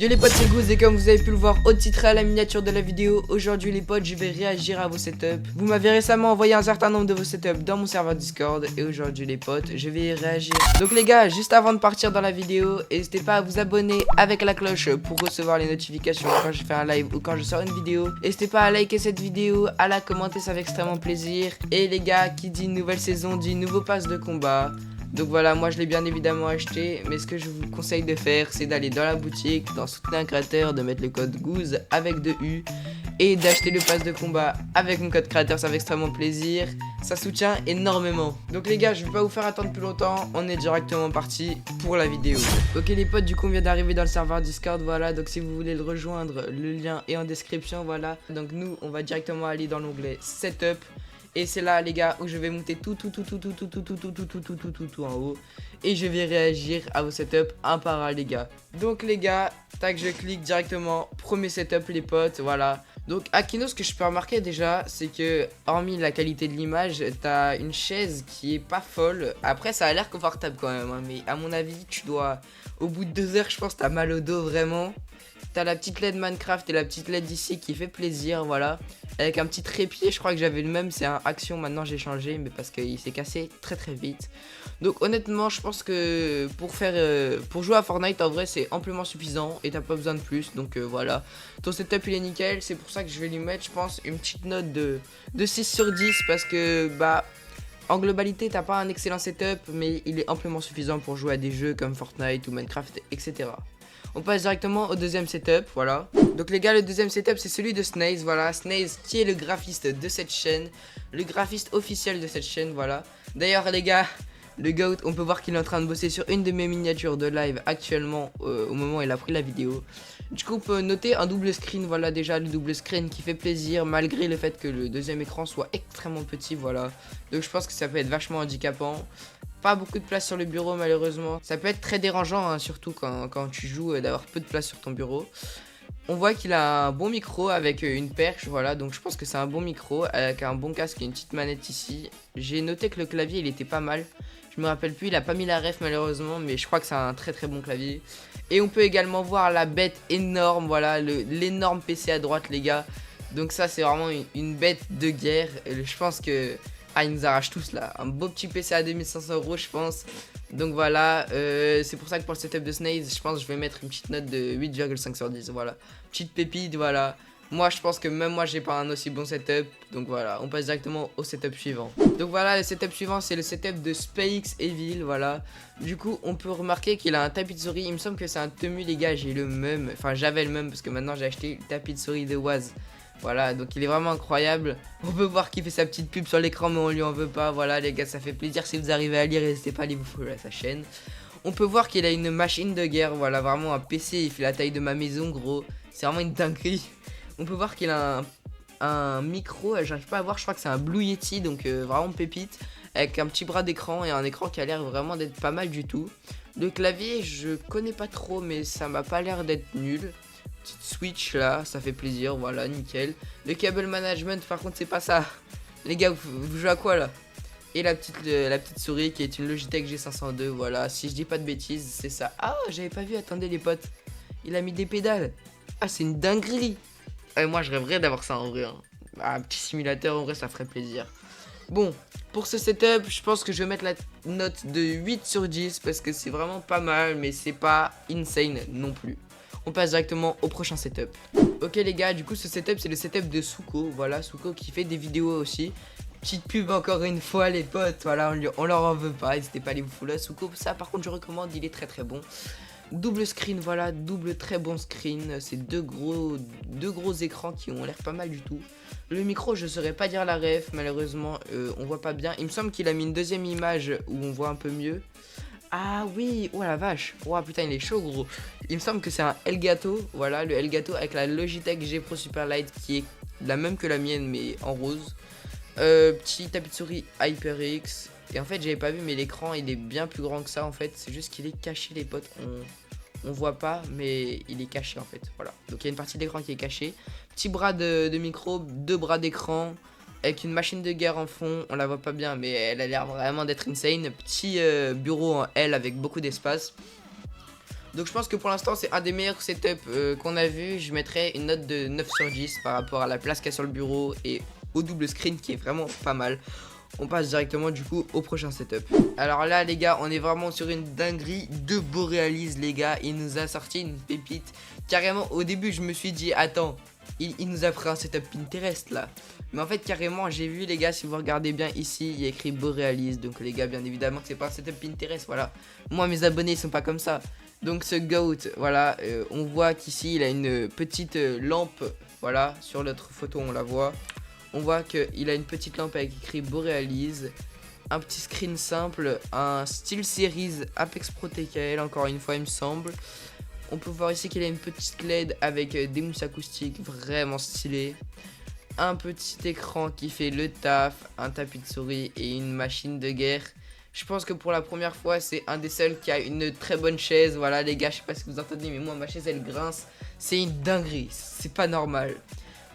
Yo les potes, c'est Goose et comme vous avez pu le voir au titre et à la miniature de la vidéo, aujourd'hui les potes je vais réagir à vos setups. Vous m'avez récemment envoyé un certain nombre de vos setups dans mon serveur Discord et aujourd'hui les potes je vais y réagir. Donc les gars, juste avant de partir dans la vidéo, n'hésitez pas à vous abonner avec la cloche pour recevoir les notifications quand je fais un live ou quand je sors une vidéo. N'hésitez pas à liker cette vidéo, à la commenter, ça fait extrêmement plaisir. Et les gars, qui dit nouvelle saison dit nouveau pass de combat. Donc voilà, moi je l'ai bien évidemment acheté, mais ce que je vous conseille de faire, c'est d'aller dans la boutique, dans soutenir un créateur, de mettre le code Goose avec 2 U et d'acheter le pass de combat avec mon code créateur, ça fait extrêmement plaisir, ça soutient énormément. Donc les gars, je vais pas vous faire attendre plus longtemps, on est directement parti pour la vidéo. Ok les potes, du coup on vient d'arriver dans le serveur Discord, voilà, donc si vous voulez le rejoindre, le lien est en description, voilà. Donc nous, on va directement aller dans l'onglet Setup. Et c'est là les gars où je vais monter tout en haut. Et je vais réagir à vos setups un par un les gars. Donc les gars, tac je clique directement. Premier setup les potes, voilà. Donc Akino, ce que je peux remarquer déjà, c'est que hormis la qualité de l'image, t'as une chaise qui est pas folle. Après ça a l'air confortable quand même, hein, mais à mon avis tu dois, au bout de 2 heures je pense t'as mal au dos vraiment. T'as la petite LED Minecraft et la petite LED ici qui fait plaisir, voilà. Avec un petit trépied, je crois que j'avais le même, c'est un Action, maintenant j'ai changé, mais parce qu'il s'est cassé très vite. Donc honnêtement, je pense que pour jouer à Fortnite, en vrai, c'est amplement suffisant et t'as pas besoin de plus, donc voilà. Ton setup il est nickel, c'est pour ça que je vais lui mettre, je pense, une petite note de 6 sur 10 parce que, bah... En globalité, t'as pas un excellent setup, mais il est amplement suffisant pour jouer à des jeux comme Fortnite ou Minecraft, etc. On passe directement au deuxième setup, voilà. Donc les gars, le deuxième setup, c'est celui de Snaze, voilà. Snaze qui est le graphiste de cette chaîne, le graphiste officiel de cette chaîne, voilà. D'ailleurs les gars, le GOAT, on peut voir qu'il est en train de bosser sur une de mes miniatures de live actuellement, au moment où il a pris la vidéo. Du coup, on peut noter un double screen, voilà, déjà le double screen qui fait plaisir, malgré le fait que le deuxième écran soit extrêmement petit, voilà. Donc je pense que ça peut être vachement handicapant. Pas beaucoup de place sur le bureau malheureusement. Ça peut être très dérangeant, hein, surtout quand tu joues, d'avoir peu de place sur ton bureau. On voit qu'il a un bon micro avec une perche, voilà, donc je pense que c'est un bon micro avec un bon casque et une petite manette ici. J'ai noté que le clavier il était pas mal. Je me rappelle plus, il a pas mis la ref malheureusement, mais je crois que c'est un très bon clavier. Et on peut également voir la bête énorme, voilà, l'énorme PC à droite les gars. Donc ça c'est vraiment une bête de guerre. Et je pense que... Ah, ils nous arrachent tous là. Un beau petit PC à 2500 €, je pense. Donc voilà, c'est pour ça que pour le setup de Snaze, je pense que je vais mettre une petite note de 8,5 sur 10. Voilà, petite pépite, voilà. Moi, je pense que même moi, j'ai pas un aussi bon setup. Donc voilà, on passe directement au setup suivant. Donc voilà, le setup suivant, c'est le setup de SpaceX Evil, voilà. Du coup, on peut remarquer qu'il a un tapis de souris. Il me semble que c'est un Temu, les gars. J'ai le même, enfin, j'avais le même parce que maintenant, j'ai acheté le tapis de souris de Waz. Voilà, donc il est vraiment incroyable. On peut voir qu'il fait sa petite pub sur l'écran, mais on lui en veut pas. Voilà, les gars, ça fait plaisir. Si vous arrivez à lire, n'hésitez pas à aller vous follow à sa chaîne. On peut voir qu'il a une machine de guerre. Voilà, vraiment un PC. Il fait la taille de ma maison, gros. C'est vraiment une dinguerie. On peut voir qu'il a un micro. J'arrive pas à voir, je crois que c'est un Blue Yeti, donc vraiment pépite. Avec un petit bras d'écran et un écran qui a l'air vraiment d'être pas mal du tout. Le clavier, je connais pas trop, mais ça m'a pas l'air d'être nul. Petite switch là, ça fait plaisir, voilà, nickel. Le cable management, par contre, c'est pas ça. Les gars, vous jouez à quoi là? Et la petite souris qui est une Logitech G502, voilà. Si je dis pas de bêtises, c'est ça. Ah, j'avais pas vu, attendez les potes. Il a mis des pédales. Ah, c'est une dinguerie. Moi, je rêverais d'avoir ça en vrai, hein. Ah, un petit simulateur, en vrai, ça ferait plaisir. Bon, pour ce setup, je pense que je vais mettre la note de 8 sur 10 parce que c'est vraiment pas mal, mais c'est pas insane non plus. On passe directement au prochain setup. Ok les gars, du coup ce setup c'est le setup de Souko. Voilà, Souko qui fait des vidéos aussi. Petite pub encore une fois les potes. Voilà, on leur en veut pas. N'hésitez pas à aller vous follow Souko. Ça par contre je recommande, il est très bon. Double screen, voilà, double très bon screen. C'est deux gros écrans qui ont l'air pas mal du tout. Le micro, je saurais pas dire la ref, malheureusement, on voit pas bien. Il me semble qu'il a mis une deuxième image où on voit un peu mieux. Ah oui, oh la vache, oh putain il est chaud gros. Il me semble que c'est un Elgato, voilà le Elgato avec la Logitech G Pro Superlight qui est la même que la mienne mais en rose. Petit tapis de souris HyperX. Et en fait j'avais pas vu mais l'écran il est bien plus grand que ça en fait. C'est juste qu'il est caché les potes, on voit pas mais il est caché en fait, voilà. Donc il y a une partie de l'écran qui est cachée. Petit bras de micro, 2 bras d'écran. Avec une machine de guerre en fond, on la voit pas bien mais elle a l'air vraiment d'être insane. Petit bureau en L avec beaucoup d'espace. Donc je pense que pour l'instant c'est un des meilleurs setups qu'on a vu. Je mettrais une note de 9 sur 10 par rapport à la place qu'il y a sur le bureau et au double screen qui est vraiment pas mal. On passe directement du coup au prochain setup. Alors là les gars, on est vraiment sur une dinguerie de Borealis les gars. Il nous a sorti une pépite. Carrément au début je me suis dit attends, il nous a pris un setup Pinterest là. Mais en fait carrément j'ai vu les gars, si vous regardez bien ici, il y a écrit Borealis. Donc les gars bien évidemment que c'est pas un setup Pinterest, voilà. Moi mes abonnés ils sont pas comme ça. Donc ce goat, voilà, on voit qu'ici il a une petite lampe, voilà, sur notre photo on la voit. On voit qu'il a une petite lampe avec écrit Borealis, un petit screen simple, un SteelSeries Apex Pro TKL, encore une fois il me semble. On peut voir ici qu'il a une petite LED avec des mousses acoustiques vraiment stylées. Un petit écran qui fait le taf, un tapis de souris et une machine de guerre. Je pense que pour la première fois, c'est un des seuls qui a une très bonne chaise. Voilà les gars, je sais pas si vous entendez, mais moi ma chaise elle grince. C'est une dinguerie, c'est pas normal.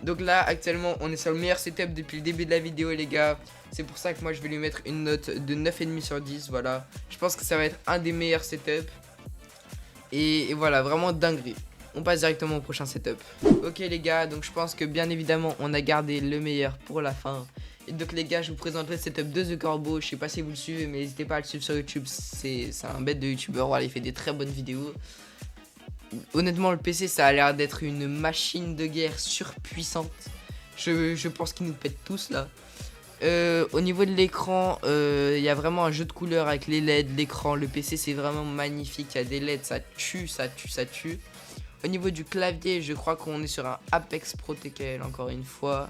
Donc là, actuellement, on est sur le meilleur setup depuis le début de la vidéo les gars. C'est pour ça que moi je vais lui mettre une note de 9,5 sur 10, voilà. Je pense que ça va être un des meilleurs setups. Et voilà, vraiment dinguerie. On passe directement au prochain setup. Ok les gars, donc je pense que bien évidemment on a gardé le meilleur pour la fin. Et donc les gars, je vous présente le setup de The Corbeau. Je sais pas si vous le suivez, mais n'hésitez pas à le suivre sur YouTube. C'est un bête de youtubeur, voilà, il fait des très bonnes vidéos. Honnêtement le PC ça a l'air d'être une machine de guerre surpuissante. Je pense qu'il nous pète tous là. Au niveau de l'écran, il y a vraiment un jeu de couleurs avec les LED, l'écran, le PC c'est vraiment magnifique. Il y a des LED, ça tue, ça tue, ça tue. Au niveau du clavier, je crois qu'on est sur un Apex Pro TKL encore une fois.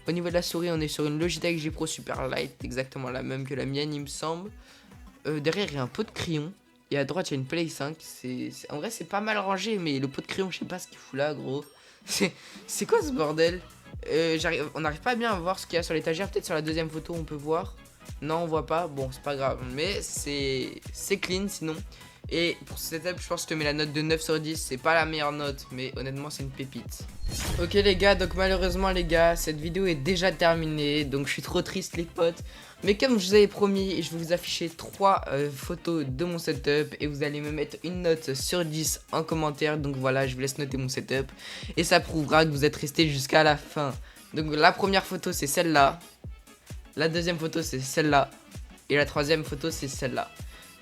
Au niveau de la souris, on est sur une Logitech G Pro Super Light, exactement la même que la mienne il me semble. Derrière il y a un pot de crayon. Et à droite il y a une Play 5. En vrai c'est pas mal rangé, mais le pot de crayon je sais pas ce qu'il fout là gros. C'est quoi ce bordel? On n'arrive pas bien à voir ce qu'il y a sur l'étagère. Peut-être sur la deuxième photo on peut voir. Non on voit pas, bon c'est pas grave. Mais c'est clean sinon. Et pour ce setup je pense que je te mets la note de 9 sur 10. C'est pas la meilleure note mais honnêtement c'est une pépite. Ok les gars, donc malheureusement les gars, cette vidéo est déjà terminée. Donc je suis trop triste les potes. Mais comme je vous avais promis, je vais vous afficher 3 photos de mon setup. Et vous allez me mettre une note sur 10 en commentaire. Donc voilà, je vous laisse noter mon setup. Et ça prouvera que vous êtes resté jusqu'à la fin. Donc la première photo c'est celle-là. La deuxième photo c'est celle-là. Et la troisième photo c'est celle-là.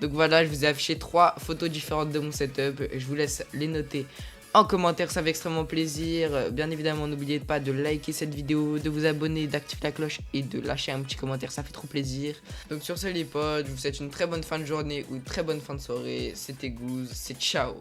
Donc voilà, je vous ai affiché 3 photos différentes de mon setup. Je vous laisse les noter en commentaire, ça fait extrêmement plaisir. Bien évidemment, n'oubliez pas de liker cette vidéo, de vous abonner, d'activer la cloche et de lâcher un petit commentaire, ça fait trop plaisir. Donc sur ce les potes, je vous souhaite une très bonne fin de journée ou une très bonne fin de soirée. C'était Goose, c'est ciao.